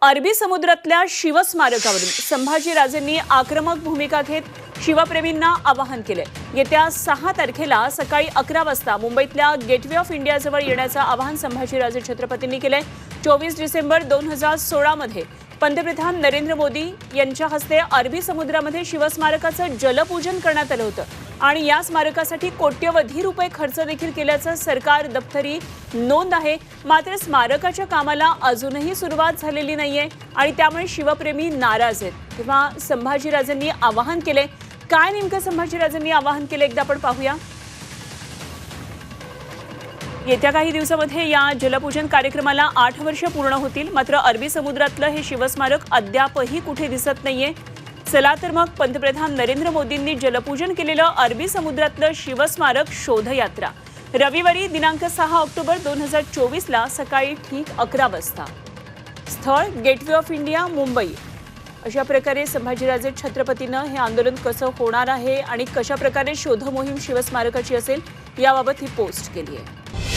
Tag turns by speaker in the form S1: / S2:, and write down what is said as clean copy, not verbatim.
S1: अरबी समुद्रातल्या शिवस्मारकावरून संभाजीराजेंनी आक्रमक भूमिका घेत शिवप्रेमींना आवाहन केले। येत्या 6 तारखेला सकाळी 11 वाजता मुंबईतल्या गेटवे ऑफ इंडियाजवळ येण्याचं आवाहन संभाजीराजे छत्रपतींनी केले। 24 डिसेंबर 2016 मध्ये पंतप्रधान नरेंद्र मोदी यांच्या हस्ते अरबी समुद्रामध्ये शिवस्मारकाचं जलपूजन करण्यात आलं होतं आणि या स्मारकासाठी कोट्यवधी रुपये खर्च देखील केल्याचं सरकार दप्तरी नोंद आहे। मात्र स्मारकाच्या कामाला अजूनही सुरुवात झालेली नाहीये आणि त्यामुळे शिवप्रेमी नाराज आहेत। तेव्हा संभाजीराजेंनी आवाहन केले, काय नेमकं संभाजीराजेंनी आवाहन केले एकदा आपण पाहूया। येत्या काही दिवसांमध्ये या जलपूजन कार्यक्रमाला 8 वर्ष पूर्ण होतील। मात्र अरबी समुद्रातलं हे शिवस्मारक अद्यापही कुठे दिसत नाहीये। चला तर मग पंतप्रधान नरेंद्र मोदींनी जलपूजन केलेलं अरबी समुद्रातलं शिवस्मारक शोधयात्रा रविवारी दिनांक 6 ऑक्टोबर 2024 ला सकाळी ठीक 11 वाजता। स्थळ गेटवे ऑफ इंडिया मुंबई। अशा प्रकारे संभाजीराजे छत्रपतींना हे आंदोलन कसं होणार आहे आणि कशा प्रकारे शोध मोहीम शिवस्मारकाची असेल याबाबत ही पोस्ट केली आहे।